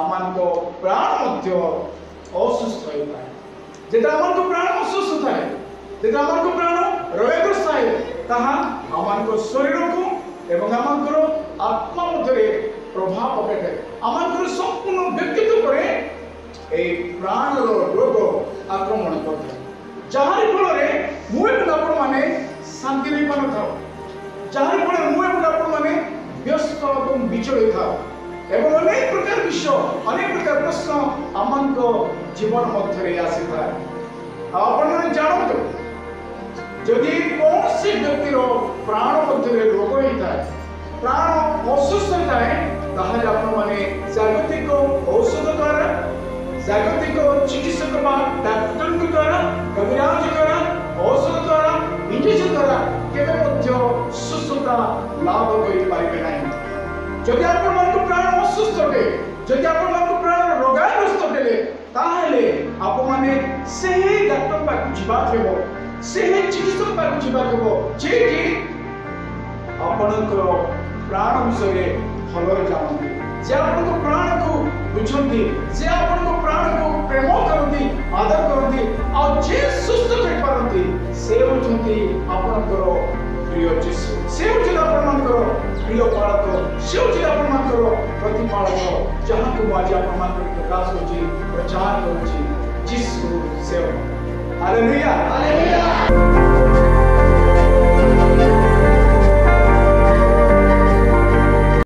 आमान को प्राण मध्य असुस्थ होता है जेटा आमान को प्राण असुस्थ थाए जेटा आमान को प्राण रोगग्रस्त थाए ताहा आमान को शरीर को एवं आमान को आत्मा मध्य प्रभाव पकाए आमान को संपूर्ण व्यक्तित्व करे ए प्राण रोग आक्रमण करता जहारी फल मुए आपण माने शांति नहीं पान था जहारी फल मुए आपण माने व्यस्त और विचलित था एवं अनेक प्रकार विषय अनेक प्रकार प्रश्न आमान को जीवन मध्य आसी था आपण माने जानतो जदि कौन सी व्यक्तिर प्राण मध्य रोग होता है प्राण असुस्थ होता है ताहले आपण माने जागतिक औषध द्वारा जागतिक चिकित्सक डाक्टर द्वारा कविराज द्वारा औषध द्वारा इंजेक्शन द्वारा केवे मध्य सुस्थता लाभ करि पाइबे नाही जदि आपण मन को प्राण असुस्थ होते जदि आपण मन को प्राण रोगाग्रस्त होते ताहले आपण माने सेही डाक्टर पाक जिबा हेबो सेही चिकित्सक पाक जिबा हेबो जे कि आपण को प्राण विषय भलो जानती जे आपण को प्राण को बुझंती जे आपण को प्राण को प्रेम करती आदर करती और जे सुस्त कर पारंती से होचंती आपनकर प्रिय यीशु से होचंती आपनकर प्रिय पालक से होचंती आपनकर प्रतिपालक जहां को आज आपनकर प्रकाश होची प्रचार होची यीशु सेवा हालेलुया हालेलुया।